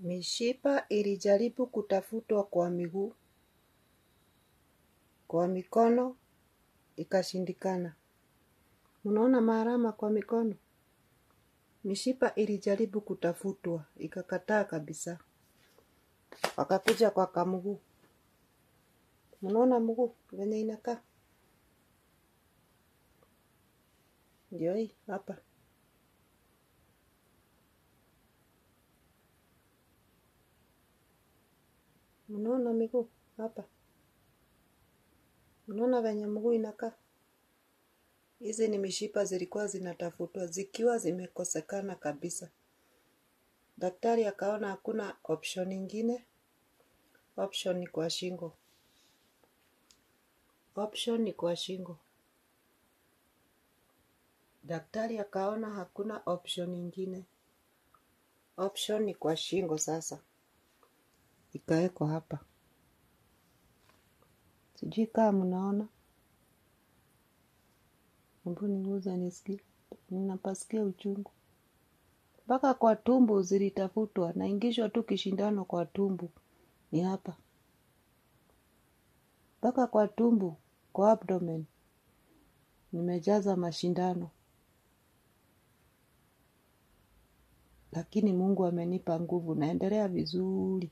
Mishipa ilijaribu kutafutwa kwa miguu, kwa mikono, ikashindikana. Unaona maalama kwa mikono? Mishipa ilijaribu kutafutwa, ikakataa kabisa. Wakakuja kwa kamguu. Unaona mguu venye inakaa? Ndio hii hapa. Unaona miguu hapa? Unaona venye mguu inakaa? Hizi ni mishipa zilikuwa zinatafutwa, zikiwa zimekosekana kabisa. Daktari akaona hakuna option ingine. Option ni kwa shingo. Option ni kwa shingo. Daktari akaona hakuna option ingine. Option ni kwa shingo sasa. Ikaekwa hapa. Sijui kama mnaona. Hebu niguze nisikie. Ninapasikia uchungu. Mpaka kwa tumbo zilitafutwa, naingishwa tu kishindano kwa tumbo. Ni hapa. Mpaka kwa tumbo, kwa abdomen. Nimejaza mashindano. Lakini Mungu amenipa nguvu, naendelea vizuri.